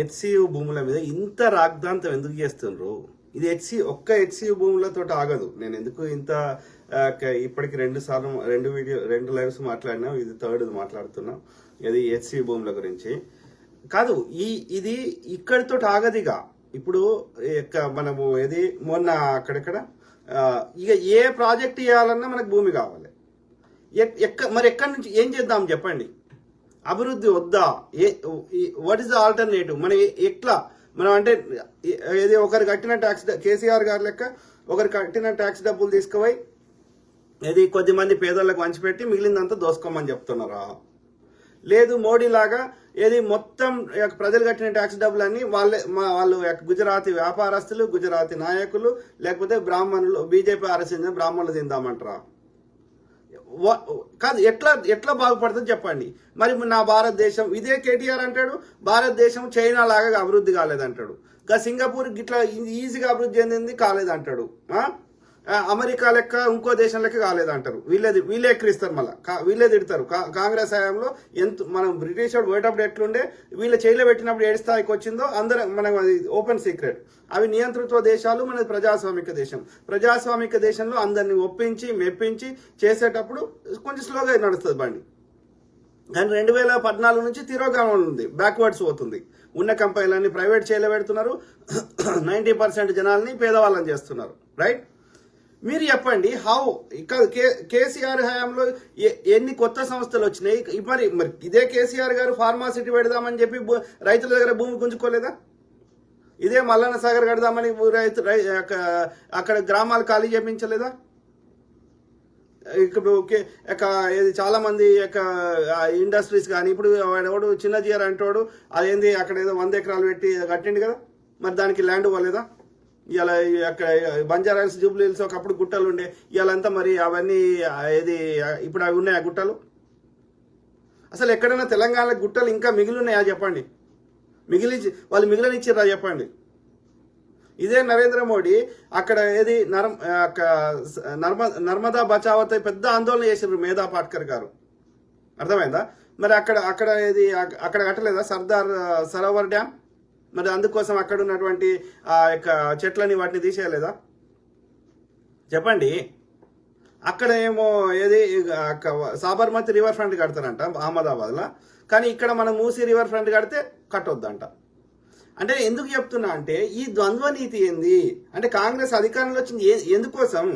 HCU భూముల మీద ఇంత రాగ్దాంతం ఎందుకు చేస్తుండ్రు? ఇది ఒక్క హెచ్సియు భూములతో ఆగదు. నేను ఎందుకు ఇంత ఇప్పటికి 2 లైవ్స్ మాట్లాడినా, ఇది థర్డ్ మాట్లాడుతున్నా. ఇది హెచ్సియు భూముల గురించి కాదు. ఇది ఇక్కడితో ఆగదిగా. ఇప్పుడు మనము మొన్న అక్కడెక్కడ ఇక ఏ ప్రాజెక్ట్ చేయాలన్నా మనకు భూమి కావాలి. మరి ఎక్కడి నుంచి ఏం చేద్దాం చెప్పండి? అభివృద్ధి వద్దా? What is the alternative? మనం ఎట్లా అంటే ఒకరు కట్టిన ట్యాక్స్, కేసీఆర్ గారి లెక్క ఒకరు కట్టిన ట్యాక్స్ డబ్బులు తీసుకుపోయి కొద్ది మంది పేదలకు పంచిపెట్టి మిగిలిందంతా దోసుకోమని చెప్తున్నారా? లేదు మోడీ లాగా మొత్తం ప్రజలు కట్టిన ట్యాక్స్ డబ్బులన్నీ వాళ్ళు గుజరాతీ వ్యాపారస్తులు, గుజరాతీ నాయకులు, లేకపోతే బ్రాహ్మణులు, బీజేపీ ఆర్ఎస్ఎస్ బ్రాహ్మణులు తిందామంటారా? కాదు. ఎట్లా బాగుపడుతుంది చెప్పండి? మరి నా భారతదేశం, ఇదే కేటీఆర్ అంటాడు భారతదేశం చైనా లాగా అభివృద్ధి కాలేదంటాడు. సింగపూర్ గిట్లా ఈజీగా అభివృద్ధి చెందింది కాలేదంటాడు. అమెరికా లెక్క ఇంకో దేశం లెక్క కాలేదంటారు. వీళ్ళే ఎక్కిరిస్తారు, మళ్ళీ వీళ్ళే తిడతారు. కాంగ్రెస్ హయాంలో మనం బ్రిటిష్ వాడు పోయేటప్పుడు ఎట్లుండే, వీళ్ళ చేయిలో పెట్టినప్పుడు ఏడు స్థాయికి వచ్చిందో అందరం మనకు అది ఓపెన్ సీక్రెట్. అవి నియంతృత్వ దేశాలు, మనది ప్రజాస్వామిక దేశం. ప్రజాస్వామిక దేశంలో అందరిని ఒప్పించి మెప్పించి చేసేటప్పుడు కొంచెం స్లోగా నడుస్తుంది బండి. కానీ 2014 నుంచి తిరోగమనం ఉంది, బ్యాక్వర్డ్స్ పోతుంది. ఉన్న కంపెనీలన్నీ ప్రైవేట్ చేయిలో పెడుతున్నారు. 90% జనాల్ని పేదవాళ్ళని చేస్తున్నారు. రైట్? మీరు చెప్పండి, కేసీఆర్ హయాంలో ఎన్ని కొత్త సంస్థలు వచ్చినాయి? మరి ఇదే కేసీఆర్ గారు ఫార్మాసిటీ పెడదామని చెప్పి రైతుల దగ్గర భూమి గుంజుకోలేదా? ఇదే మల్లన్న సాగర్ కడదామని అక్కడ గ్రామాలు ఖాళీ చేయించలేదా? చాలా మంది ఇండస్ట్రీస్ కానీ, ఇప్పుడు వాడు చిన్న జీఆర్ అంటాడు అక్కడ 100 ఎకరాలు పెట్టి కట్టిండు కదా, మరి దానికి ల్యాండ్ ఇవ్వలేదా? ఇలా అక్కడ బంజారాహిల్స్, జూబ్లీ హిల్స్ ఒకప్పుడు గుట్టలు ఉండే, ఇవాళంతా మరి అవన్నీ ఇప్పుడు అవి ఉన్నాయా గుట్టలు? అసలు ఎక్కడైనా తెలంగాణ గుట్టలు ఇంకా మిగిలి ఉన్నాయా చెప్పండి? వాళ్ళు మిగిలినిచ్చిర్రా చెప్పండి? ఇదే నరేంద్ర మోడీ అక్కడ నర్మదా బచావత్ పెద్ద ఆందోళన చేసిర్రు మేధా పాట్కర్ గారు. అర్థమైందా? మరి అక్కడ కట్టలేదా సర్దార్ సరోవర్ డ్యామ్? మరి అందుకోసం అక్కడ ఉన్నటువంటి చెట్లని వాటిని తీసేయలేదా చెప్పండి? అక్కడ ఏమో సాబర్మతి రివర్ ఫ్రంట్ కడతారంట అహ్మదాబాద్లో, కానీ ఇక్కడ మనం మూసీ రివర్ ఫ్రంట్ కడితే కట్టొద్దంట. అంటే ఎందుకు చెప్తున్నా అంటే ఈ ద్వంద్వ నీతి ఏంది అంటే, కాంగ్రెస్ అధికారంలో వచ్చింది ఎందుకోసం?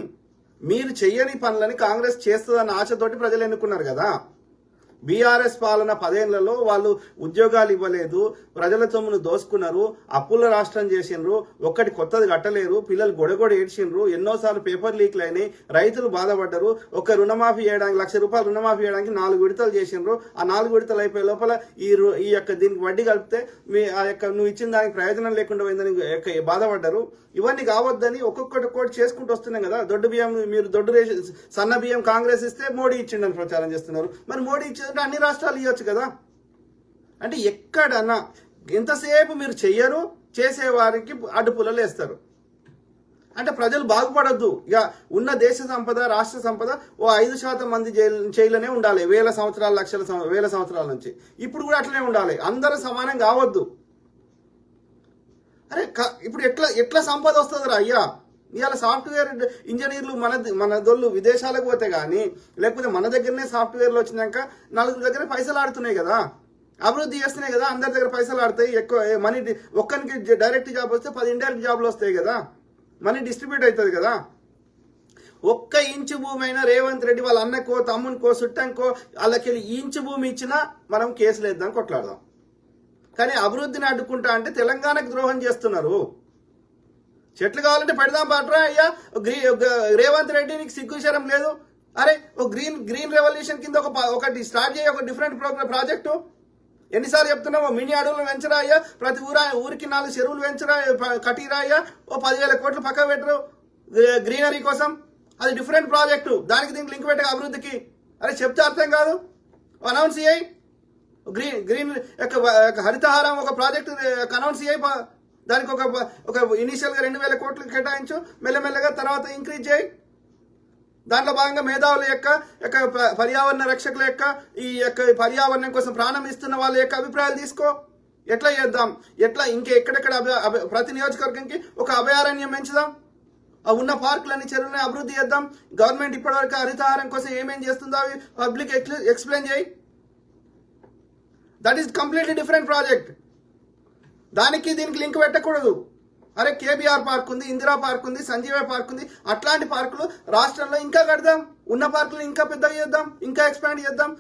మీరు చెయ్యని పనులని కాంగ్రెస్ చేస్తుందన్న ఆశతోటి ప్రజలు ఎన్నుకున్నారు కదా. బీఆర్ఎస్ పాలన 10 ఏళ్లలో వాళ్ళు ఉద్యోగాలు ఇవ్వలేదు, ప్రజల సొమ్మును దోసుకున్నారు, అప్పుల రాష్ట్రం చేసిండ్రు, ఒక్కటి కొత్తది కట్టలేరు, పిల్లలు గొడగొడ ఏడ్చిండ్రు, ఎన్నోసార్లు పేపర్ లీక్లు అయినాయి, రైతులు బాధపడ్డారు. ఒక రుణమాఫీ చేయడానికి ₹1,00,000 రుణమాఫీ చేయడానికి 4 విడతలు చేసిండ్రు. ఆ 4 విడతలు అయిపోయే లోపల ఈ దీనికి వడ్డీ కలిపితే నువ్వు ఇచ్చిన దానికి ప్రయోజనం లేకుండా పోయిందని బాధపడ్డారు. ఇవన్నీ కావద్దని ఒక్కొక్కటి చేసుకుంటూ వస్తున్నాం కదా. దొడ్డు బియ్యం మీరు సన్న బియ్యం కాంగ్రెస్ ఇస్తే మోడీ ఇచ్చిండని ప్రచారం చేస్తున్నారు. మరి మోడీ ఇచ్చిందంటే అన్ని రాష్ట్రాలు ఇవ్వచ్చు కదా. అంటే ఎక్కడన్నా ఎంతసేపు మీరు చెయ్యరు, చేసేవారికి అడ్డుపుల్లలు వేస్తారు. అంటే ప్రజలు బాగుపడద్దు. ఇక ఉన్న దేశ సంపద, రాష్ట్ర సంపద 5% మంది జైలునే ఉండాలి, వేల సంవత్సరాల నుంచి. ఇప్పుడు కూడా అట్లనే ఉండాలి, అందరూ సమానం కావద్దు. అరే ఇప్పుడు ఎట్లా సంపద వస్తుంది రా అయ్యా? ఇవాళ సాఫ్ట్వేర్ ఇంజనీర్లు మన దొల్లు విదేశాలకు పోతే కానీ, లేకపోతే మన దగ్గరనే సాఫ్ట్వేర్లు వచ్చినాక నలుగురు దగ్గర పైసలు ఆడుతున్నాయి కదా, అభివృద్ధి చేస్తున్నాయి కదా, అందరి దగ్గర పైసలు ఆడతాయి. ఎక్కువ మనీ ఒక్కరికి డైరెక్ట్ జాబ్ వస్తే 10 ఇండైరెక్ట్ జాబ్లు వస్తాయి కదా, మనీ డిస్ట్రిబ్యూట్ అవుతుంది కదా. 1 ఇంచు భూమి అయినా రేవంత్ రెడ్డి వాళ్ళ అన్నకో, తమ్మునికో, చుట్టంకో వాళ్ళకెళ్ళి ఇంచు భూమి ఇచ్చినా మనం కేసులు వేద్దాం, కొట్లాడదాం. కానీ అభివృద్ధిని అడ్డుకుంటా అంటే తెలంగాణకు ద్రోహం చేస్తున్నారు. చెట్లు కావాలంటే పెడదాం బాట్రా అయ్యా. రేవంత్ రెడ్డి నీకు సిగ్గుశరం లేదు? అరే గ్రీన్ రెవల్యూషన్ కింద ఒకటి స్టార్ట్ చేయ, ఒక డిఫరెంట్ ప్రాజెక్టు. ఎన్నిసార్లు చెప్తున్నావు? మినీ అడవులు పెంచరా అయ్యా, ప్రతి ఊరికి 4 చెరువులు పెంచరా, కట్టిరా అయ్యా, 10,000 కోట్లు పక్క పెట్టరు గ్రీనరీ కోసం. అది డిఫరెంట్ ప్రాజెక్టు, దానికి దీనికి లింక్ పెట్టక అభివృద్ధికి. అరే చెప్తే అర్థం కాదు, అనౌన్స్ చేయి. గ్రీన్ హరితహారం ఒక ప్రాజెక్టు అనౌన్స్ చేయి, దానికి ఒక ఇనీషియల్గా 2,000 కోట్లు కేటాయించు, మెల్లమెల్లగా తర్వాత ఇంక్రీజ్ చేయి. దాంట్లో భాగంగా మేధావుల యొక్క పర్యావరణ రక్షకుల యొక్క పర్యావరణం కోసం ప్రాణం ఇస్తున్న వాళ్ళ యొక్క అభిప్రాయాలు తీసుకో. ఎట్లా చేద్దాం, ఎట్లా ఇంకా ఎక్కడెక్కడ ప్రతి నియోజకవర్గానికి ఒక అభయారణ్యం పెంచుదాం, ఉన్న పార్కులన్నీ చెరువులని అభివృద్ధి చేద్దాం. గవర్నమెంట్ ఇప్పటివరకు హరితహారం కోసం ఏమేం చేస్తుందో అవి పబ్లిక్ ఎక్స్ప్లెయిన్ చేయి. That is completely different project. దానికి దీనికి లింక్ పెట్టకూడదు. అరే కేబీఆర్ పార్క్ ఉంది, ఇందిరా పార్క్ ఉంది, సంజీవ పార్క్ ఉంది, అట్లాంటి పార్కులు రాష్ట్రంలో ఇంకా కడదాం, ఉన్న పార్కులు ఇంకా పెద్దగా చేద్దాం, ఇంకా ఎక్స్పాండ్ చేద్దాం.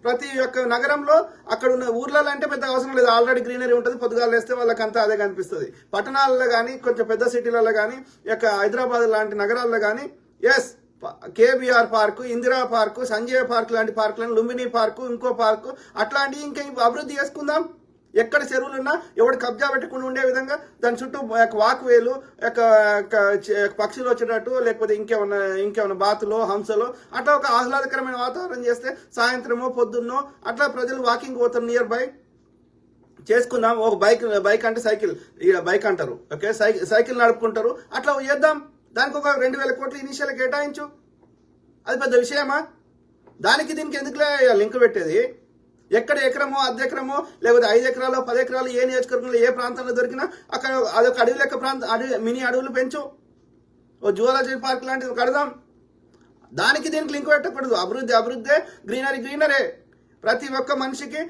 ప్రతి ఒక్క నగరంలో అక్కడ ఉన్న ఊర్లలో అంటే పెద్ద అవసరం లేదు, ఆల్రెడీ గ్రీనరీ ఉంటుంది, పొద్దుగాలు వేస్తే వాళ్ళకంతా అదే కనిపిస్తుంది. పట్టణాలలో కానీ కొంచెం పెద్ద సిటీలలో కానీ హైదరాబాద్ లాంటి నగరాల్లో కానీ ఎస్ KBR park, Indira park, Sanjay park లాంటి పార్కులను, లుంబిని పార్కు, ఇంకో పార్కు అట్లాంటివి ఇంకా అభివృద్ధి చేసుకుందాం. ఎక్కడ చెరువులున్నా ఎవడు కబ్జా పెట్టకుండా ఉండే విధంగా దాని చుట్టూ వాక్వేలు, పక్షులు వచ్చేటట్టు, లేకపోతే ఇంకేమన్నా బాతులో హంసలో అట్లా ఒక ఆహ్లాదకరమైన వాతావరణం చేస్తే సాయంత్రమో పొద్దున్నో అట్లా ప్రజలు వాకింగ్ పోతారు, నియర్ బై చేసుకుందాం. ఒక బైక్ అంటే సైకిల్, బైక్ అంటారు, ఓకే, సైకిల్ నడుపుకుంటారు, అట్లా చేద్దాం. దానికి ఒక 2000 కోట్లు ఇనిషియల్ కేటాయించు. అది పెద్ద విషయమా? దానికి దీనికి ఎందుకులే లింక్ పెట్టేది? ఎక్కడ ఎకరమో, అర్ధ ఎకరమో, లేకపోతే 5 ఎకరాలు 10 ఎకరాలు ఏ నియోజకవర్గంలో ఏ ప్రాంతంలో దొరికినా అక్కడ అదొక అడవి లెక్క మినీ అడవులు పెంచు, ఓ జువాలజీ పార్క్ లాంటిది కడదాం. దానికి దీనికి లింక్ పెట్టకూడదు. అభివృద్ధే, గ్రీనరే. ప్రతి ఒక్క మనిషికి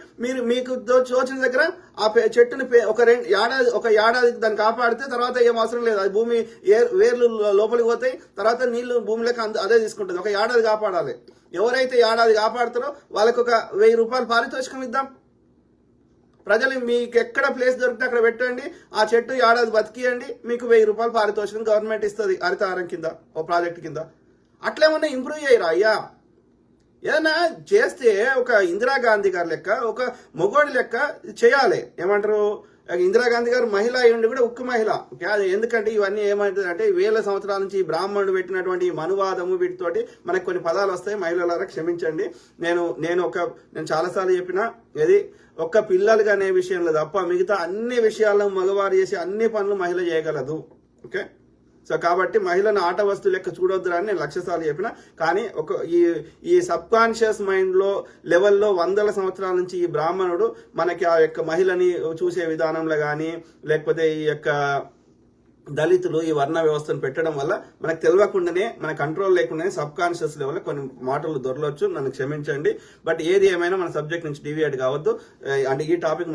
మీకు తోచిన దగ్గర ఆ చెట్టుని ఒక ఏడాది దాన్ని కాపాడితే తర్వాత ఏం అవసరం లేదు. అది భూమి వేర్లు లోపలికి పోతాయి, తర్వాత నీళ్లు భూమిలోకి అదే తీసుకుంటుంది. ఒక ఏడాది కాపాడాలి. ఎవరైతే ఏడాది కాపాడుతారో వాళ్ళకి ఒక 1000 రూపాయలు పారితోషికం ఇద్దాం. ప్రజలు మీకు ఎక్కడ ప్లేస్ దొరికితే అక్కడ పెట్టండి, ఆ చెట్టు ఏడాది బతికియండి, మీకు 1000 రూపాయలు పారితోషికం గవర్నమెంట్ ఇస్తుంది హరితహారం కింద, ఓ ప్రాజెక్ట్ కింద. అట్లేమన్నా ఇంప్రూవ్ చేయరా అయ్యా? ఏదైనా చేస్తే ఒక ఇందిరాగాంధీ గారి లెక్క, ఒక మొగోడి లెక్క చేయాలి. ఏమంటారు, ఇందిరాగాంధీ గారు మహిళ అయ్యండి కూడా ఉక్కు మహిళ. ఎందుకంటే ఇవన్నీ ఏమంటుంది అంటే 1000 సంవత్సరాల నుంచి బ్రాహ్మణుడు పెట్టినటువంటి మనువాదము వీటితోటి మనకు కొన్ని పదాలు వస్తాయి. మహిళలారా క్షమించండి. నేను చాలాసార్లు చెప్పిన, ఏది ఒక్క పిల్లలుగా అనే విషయంలో తప్ప మిగతా అన్ని విషయాల్లో మగవారు చేసి అన్ని పనులు మహిళ చేయగలదు. ఓకే, సో కాబట్టి మహిళను ఆట వస్తువు లెక్క చూడొద్దురా అని నేను 1,00,000 సార్లు చెప్పిన. కానీ ఈ సబ్ కాన్షియస్ మైండ్ లో లెవెల్లో 100ల సంవత్సరాల నుంచి ఈ బ్రాహ్మణుడు మనకి ఆ యొక్క మహిళని చూసే విధానంలో కానీ, లేకపోతే ఈ యొక్క దళితులు ఈ వర్ణ వ్యవస్థను పెట్టడం వల్ల మనకు తెలియకుండానే, మన కంట్రోల్ లేకుండానే సబ్ కాన్షియస్ లెవెల్ కొన్ని మాటలు దొరలొచ్చు, నన్ను క్షమించండి. బట్ ఏది ఏమైనా మన సబ్జెక్ట్ నుంచి డివియేట్ కావద్దు. అంటే ఏ టాపిక్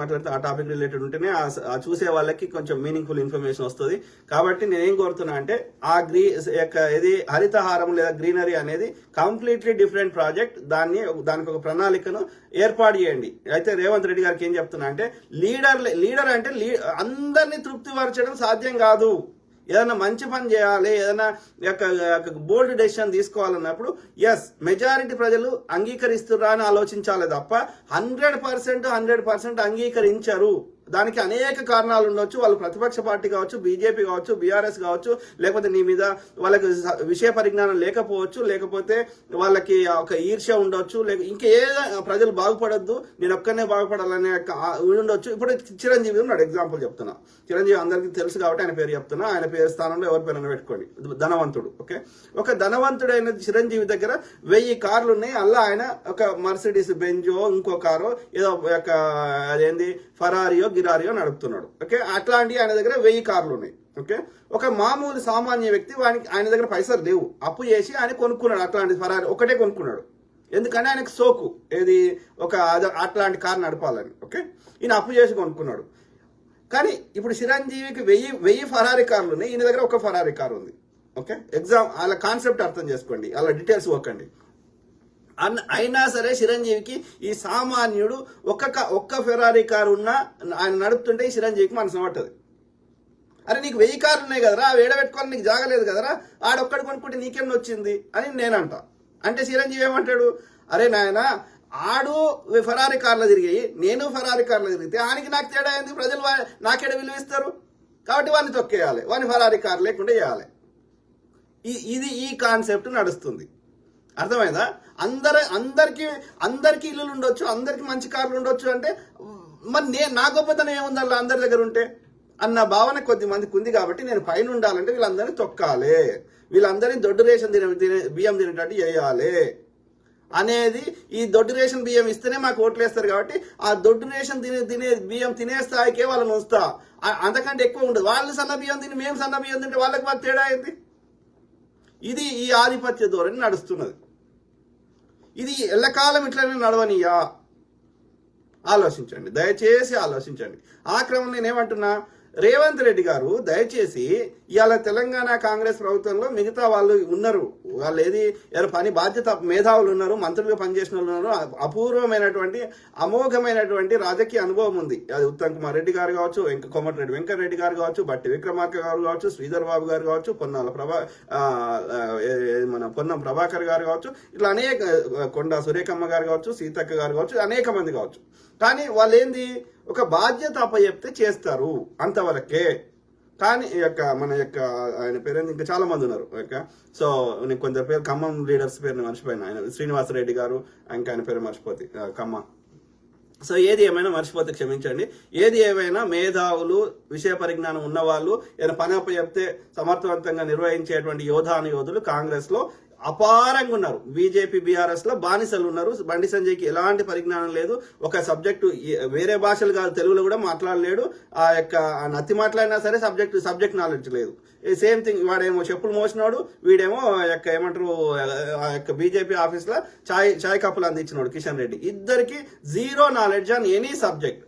మాట్లాడితే ఆ టాపిక్ రిలేటెడ్ ఉంటేనే ఆ చూసే వాళ్ళకి కొంచెం మీనింగ్ఫుల్ ఇన్ఫర్మేషన్ వస్తుంది. కాబట్టి నేనేం కోరుతున్నా అంటే ఇది హరితహారం లేదా గ్రీనరీ అనేది కంప్లీట్లీ డిఫరెంట్ ప్రాజెక్ట్. దానికి ఒక ప్రణాళికను ఏర్పాటు చేయండి. అయితే రేవంత్ రెడ్డి గారికి ఏం చెప్తున్నా అంటే, లీడర్ అంటే అందరినీ తృప్తిపరచడం సాధ్యం కాదు. ఏదైనా మంచి పని చేయాలి, ఏదైనా బోల్డ్ డెసిషన్ తీసుకోవాలన్నప్పుడు ఎస్ మెజారిటీ ప్రజలు అంగీకరిస్తురా అని ఆలోచించాలి తప్ప 100% అంగీకరించరు. దానికి అనేక కారణాలు ఉండొచ్చు. వాళ్ళు ప్రతిపక్ష పార్టీ కావచ్చు, బీజేపీ కావచ్చు, బీఆర్ఎస్ కావచ్చు, లేకపోతే నీ మీద వాళ్ళకి విషయ పరిజ్ఞానం లేకపోవచ్చు, లేకపోతే వాళ్ళకి ఒక ఈర్ష్య ఉండొచ్చు, ఇంకే ప్రజలు బాగుపడొద్దు, నేను ఒక్కనే బాగుపడాలనే ఉండొచ్చు. ఇప్పుడు చిరంజీవి ఉన్నాడు, ఎగ్జాంపుల్ చెప్తున్నా. చిరంజీవి అందరికీ తెలుసు కాబట్టి ఆయన పేరు చెప్తున్నా. ఆయన పేరు స్థానంలో ఎవరి పేరు పెట్టుకోండి, ధనవంతుడు. ఓకే, ఒక ధనవంతుడైన చిరంజీవి దగ్గర 1000 కార్లు ఉన్నాయి. అలా ఆయన ఒక మర్సిడీస్ బెంజో, ఇంకో కారో, ఏదో ఒక అదేంది ఫరారియో గిరారియో నడుపుతున్నాడు. ఓకే, అట్లాంటి ఆయన దగ్గర 1000 కార్లు ఉన్నాయి. ఓకే, ఒక మామూలు సామాన్య వ్యక్తి ఆయన దగ్గర పైసలు లేవు, అప్పు చేసి ఆయన కొనుక్కున్నాడు. అట్లాంటి ఫరారీ ఒకటే కొనుక్కున్నాడు. ఎందుకంటే ఆయనకు సోకు ఏది అట్లాంటి కారు నడపాలని. ఓకే, ఈయన అప్పు చేసి కొనుక్కున్నాడు. కానీ ఇప్పుడు చిరంజీవికి 1000 ఫరారీ కార్లు ఉన్నాయి, ఈయన దగ్గర ఒక ఫరారీ కారు ఉంది. ఓకే, వాళ్ళ కాన్సెప్ట్ అర్థం చేసుకోండి, వాళ్ళ డీటెయిల్స్ ఒక్కండి. అయినా సరే చిరంజీవికి ఈ సామాన్యుడు ఒక్క ఫెరారీ కారు ఉన్నా ఆయన నడుపుతుంటే ఈ చిరంజీవికి మనసు పట్టదు. అరే నీకు 1000 కార్లు ఉన్నాయి కదరా, అవి ఏడబెట్టుకోవాలి, నీకు జాగలేదు కదరా, ఆడొక్కడు కొనుక్కుంటే నీకేం వచ్చింది అని నేనంట. అంటే చిరంజీవి ఏమంటాడు, అరే నాయన ఆడు ఫెరారీ కార్లో తిరిగాయి, నేను ఫెరారీ కార్లో తిరిగితే ఆయనకి నాకు తేడా అయింది, ప్రజలు నాకేడ విలువిస్తారు, కాబట్టి వాడిని తొక్కేయాలి, వాడిని ఫెరారీ కార్ లేకుండా చేయాలి. ఈ కాన్సెప్ట్ నడుస్తుంది. అర్థమైందా? అందరికి ఇల్లులు ఉండొచ్చు, అందరికి మంచి కార్లు ఉండొచ్చు. అంటే మరి నా గొప్పతనం ఏముంది అలా అందరి దగ్గర ఉంటే అన్న భావన కొద్ది మందికి ఉంది. కాబట్టి నేను పైన ఉండాలంటే వీళ్ళందరినీ తొక్కాలి, వీళ్ళందరినీ దొడ్డు రేషన్ బియ్యం తినేటట్టు చేయాలి. అనేది ఈ దొడ్డు రేషన్ బియ్యం ఇస్తేనే మాకు ఓట్లు వేస్తారు కాబట్టి ఆ దొడ్డు రేషన్ తినే బియ్యం తినే స్థాయికే వాళ్ళని ఉంచుతా. అంతకంటే ఎక్కువ ఉండదు. వాళ్ళు సన్న బియ్యం తిని మేము సన్న బియ్యం తింటే వాళ్ళకి మాకు తేడా అయింది. ఇది ఈ ఆధిపత్య ధోరణి నడుస్తున్నది. ఇది ఎల్లకాలం ఇట్లనే నడవనియా? ఆలోచించండి, దయచేసి ఆలోచించండి. ఆ క్రమంలో నేనేమంటున్నా, రేవంత్ రెడ్డి గారు దయచేసి ఇవాళ తెలంగాణ కాంగ్రెస్ ప్రభుత్వంలో మిగతా వాళ్ళు ఉన్నారు, వాళ్ళు ఏది పని బాధ్యత మేధావులు ఉన్నారు, మంత్రులుగా పనిచేసిన వాళ్ళు ఉన్నారు, అపూర్వమైనటువంటి అమోఘమైనటువంటి రాజకీయ అనుభవం ఉంది. అది ఉత్తమ్ కుమార్ రెడ్డి గారు కావచ్చు, కోమటిరెడ్డి వెంకటరెడ్డి గారు కావచ్చు, బట్టి విక్రమార్క గారు కావచ్చు, శ్రీధర్ బాబు గారు కావచ్చు, పొన్నం ప్రభాకర్ గారు కావచ్చు, ఇట్లా అనేక, కొండా సురేఖమ్మ గారు కావచ్చు, సీతక్క గారు కావచ్చు, అనేక మంది కావచ్చు. కానీ వాళ్ళు ఏంది, ఒక బాధ్యత అప్పచెప్తే చేస్తారు అంతవరకే. కానీ మన ఆయన పేరు ఇంకా చాలా మంది ఉన్నారు. సో నేను కొందరు పేరు ఖమ్మం లీడర్స్ పేరుని మర్చిపోయినా, ఆయన శ్రీనివాసరెడ్డి గారు, ఇంకా ఆయన పేరు మర్చిపోతే ఖమ్మం. సో ఏది ఏమైనా మర్చిపోతే క్షమించండి. ఏది ఏమైనా మేధావులు, విషయ పరిజ్ఞానం ఉన్నవాళ్ళు ఏదైనా పని అప్పచెప్తే సమర్థవంతంగా నిర్వహించేటువంటి యోధులు కాంగ్రెస్ లో అపారంగా ఉన్నారు. బీజేపీ బీఆర్ఎస్ లో బానిసలు ఉన్నారు. బండి సంజయ్కి ఎలాంటి పరిజ్ఞానం లేదు. ఒక సబ్జెక్టు వేరే భాషలు కాదు, తెలుగులో కూడా మాట్లాడలేడు. నత్తి మాట్లాడినా సరే సబ్జెక్ట్ నాలెడ్జ్ లేదు. సేమ్ థింగ్, వాడేమో చెప్పులు మోసినాడు, వీడేమో ఏమంటారు బీజేపీ ఆఫీస్ లో చాయ్ కప్పులు అందించినాడు కిషన్ రెడ్డి. ఇద్దరికి zero knowledge on any subject.